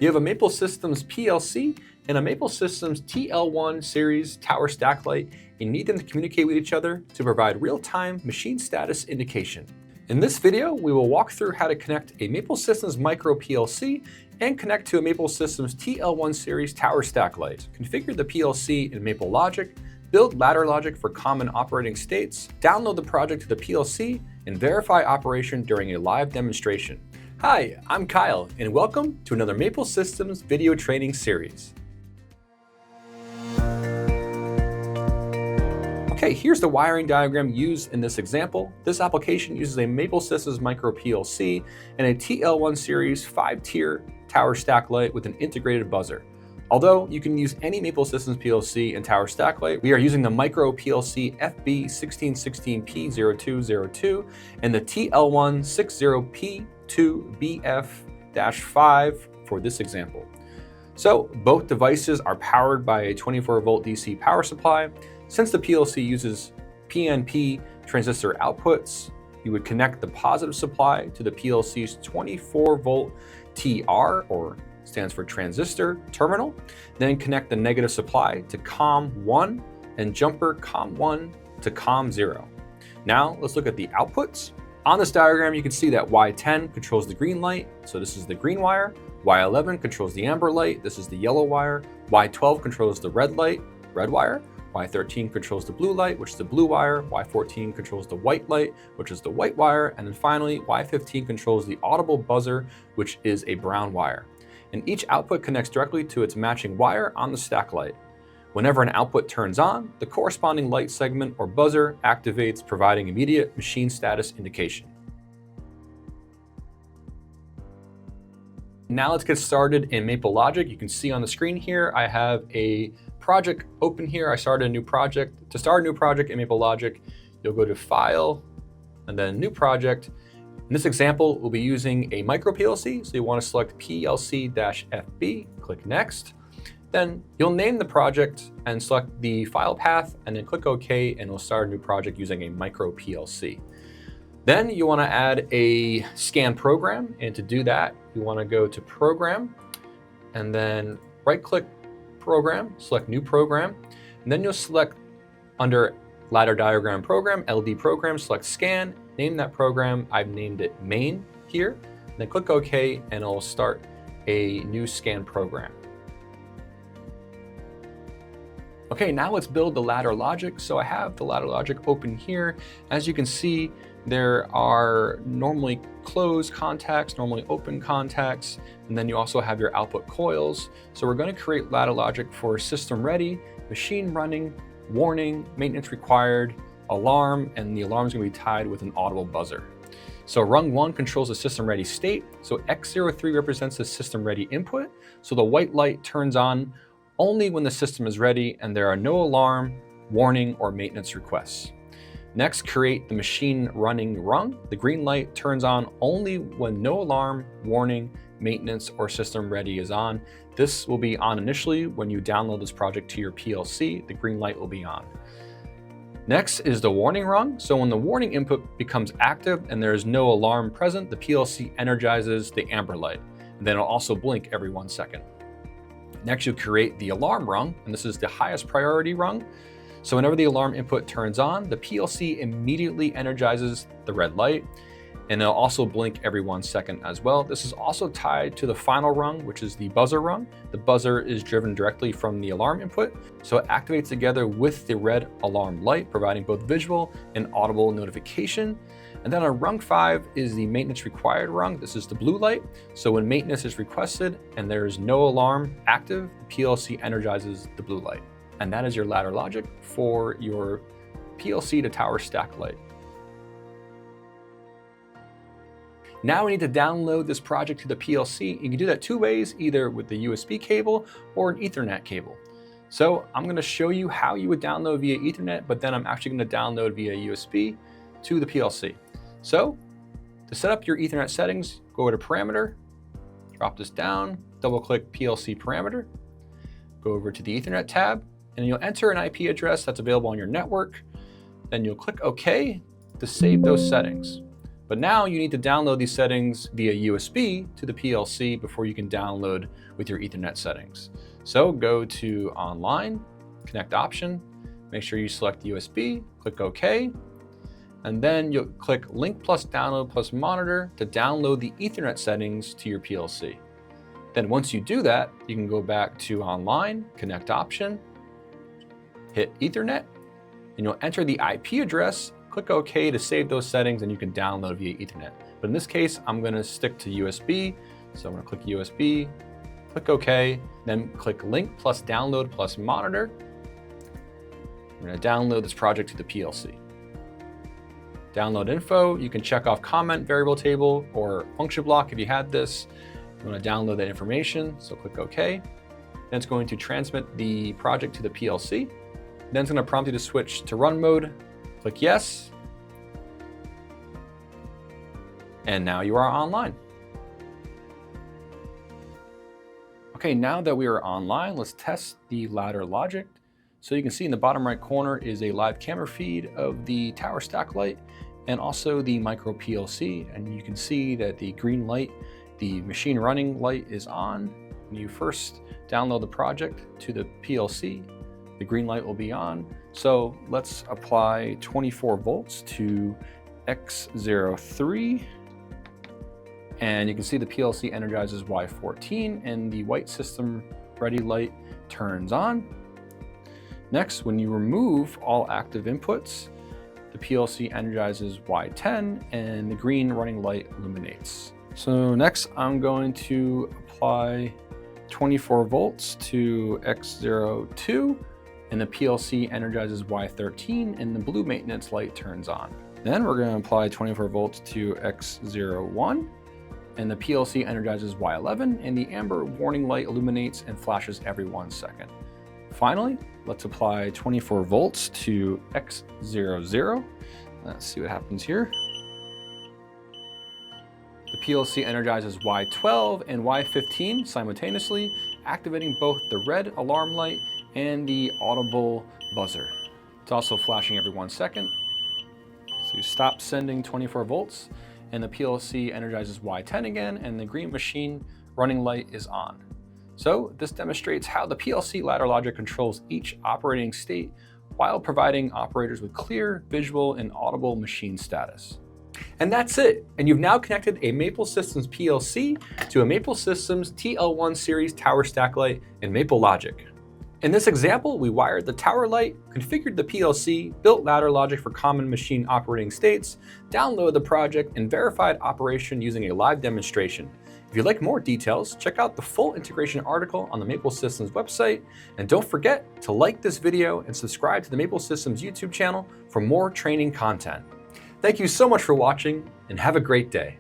You have a Maple Systems PLC and a Maple Systems TL1 series tower stack light, and you need them to communicate with each other to provide real-time machine status indication. In this video, we will walk through how to connect a Maple Systems micro PLC and connect to a Maple Systems TL1 series tower stack light. Configure the PLC in MapleLogic, build ladder logic for common operating states, download the project to the PLC, and verify operation during a live demonstration. Hi, I'm Kyle, and welcome to another Maple Systems video training series. Okay, here's the wiring diagram used in this example. This application uses a Maple Systems micro PLC and a TL1 series 5-tier tower stack light with an integrated buzzer. Although you can use any Maple Systems PLC and tower stack light, we are using the micro PLC FB1616P0202 and the TL1 60P2BF-5 for this example. So both devices are powered by a 24-volt DC power supply. Since the PLC uses PNP transistor outputs, you would connect the positive supply to the PLC's 24-volt TR, or stands for transistor terminal, then connect the negative supply to COM1 and jumper COM1 to COM0. Now let's look at the outputs. On this diagram, you can see that Y10 controls the green light, so this is the green wire. Y11 controls the amber light, this is the yellow wire. Y12 controls the red light, red wire. Y13 controls the blue light, which is the blue wire. Y14 controls the white light, which is the white wire. And then finally, Y15 controls the audible buzzer, which is a brown wire. And each output connects directly to its matching wire on the stack light. Whenever an output turns on, the corresponding light segment or buzzer activates, providing immediate machine status indication. Now let's get started in MapleLogic. You can see on the screen here, I have a project open here. I started a new project. To start a new project in MapleLogic, you'll go to File and then New Project. In this example, we'll be using a micro PLC, so you want to select PLC-FB, click Next. Then you'll name the project and select the file path, and then click OK, and we'll start a new project using a micro PLC. Then you want to add a scan program, and to do that, you want to go to Program, and then right-click Program, select New Program, and then you'll select under Ladder Diagram Program, LD Program, select Scan, name that program. I've named it Main here, and then click OK, and it'll start a new scan program. Okay, now let's build the ladder logic. So I have the ladder logic open here. As you can see, there are normally closed contacts, normally open contacts, and then you also have your output coils. So we're going to create ladder logic for system ready, machine running, warning, maintenance required, alarm, and the alarm is going to be tied with an audible buzzer. So rung 1 controls the system ready state. So X03 represents the system ready input. So the white light turns on only when the system is ready and there are no alarm, warning, or maintenance requests. Next, create the machine running rung. The green light turns on only when no alarm, warning, maintenance, or system ready is on. This will be on initially when you download this project to your PLC. The green light will be on. Next is the warning rung. So when the warning input becomes active and there is no alarm present, the PLC energizes the amber light, and then it'll also blink every 1 second. Next, you create the alarm rung, and this is the highest priority rung. So whenever the alarm input turns on, the PLC immediately energizes the red light, and it'll also blink every 1 second as well. This is also tied to the final rung, which is the buzzer rung. The buzzer is driven directly from the alarm input, so it activates together with the red alarm light, providing both visual and audible notification. And then on rung 5 is the maintenance required rung. This is the blue light. So when maintenance is requested and there is no alarm active, the PLC energizes the blue light. And that is your ladder logic for your PLC to tower stack light. Now we need to download this project to the PLC. You can do that two ways, either with the USB cable or an Ethernet cable. So I'm going to show you how you would download via Ethernet, but then I'm actually going to download via USB to the PLC. So to set up your Ethernet settings, go to Parameter, drop this down, double click PLC Parameter, go over to the Ethernet tab, and you'll enter an IP address that's available on your network. Then you'll click OK to save those settings. But now you need to download these settings via USB to the PLC before you can download with your Ethernet settings. So go to Online, Connect Option, make sure you select USB, click OK, and then you'll click Link plus Download plus Monitor to download the Ethernet settings to your PLC. Then once you do that, you can go back to Online, Connect Option, hit Ethernet, and you'll enter the IP address, click OK to save those settings, and you can download via Ethernet. But in this case, I'm going to stick to USB, so I'm going to click USB, click OK, then click Link plus Download plus Monitor. I'm going to download this project to the PLC. Download info, you can check off comment variable table or function block if you had this. You want to download that information, so click OK. Then it's going to transmit the project to the PLC. Then it's going to prompt you to switch to run mode. Click yes. And now you are online. Okay, now that we are online, let's test the ladder logic. So you can see in the bottom right corner is a live camera feed of the tower stack light and also the micro PLC. And you can see that the green light, the machine running light, is on. When you first download the project to the PLC, the green light will be on. So let's apply 24 volts to X03. And you can see the PLC energizes Y14 and the white system ready light turns on. Next, when you remove all active inputs, the PLC energizes Y10 and the green running light illuminates. So next, I'm going to apply 24 volts to X02 and the PLC energizes Y13 and the blue maintenance light turns on. Then we're going to apply 24 volts to X01 and the PLC energizes Y11 and the amber warning light illuminates and flashes every 1 second. Finally, let's apply 24 volts to X00. Let's see what happens here. The PLC energizes Y12 and Y15 simultaneously, activating both the red alarm light and the audible buzzer. It's also flashing every 1 second. So you stop sending 24 volts and the PLC energizes Y10 again and the green machine running light is on. So this demonstrates how the PLC ladder logic controls each operating state while providing operators with clear, visual, and audible machine status. And that's it. And you've now connected a Maple Systems PLC to a Maple Systems TL1 series tower stack light in MapleLogic. In this example, we wired the tower light, configured the PLC, built ladder logic for common machine operating states, downloaded the project, and verified operation using a live demonstration. If you'd like more details, check out the full integration article on the Maple Systems website, and don't forget to like this video and subscribe to the Maple Systems YouTube channel for more training content. Thank you so much for watching, and have a great day.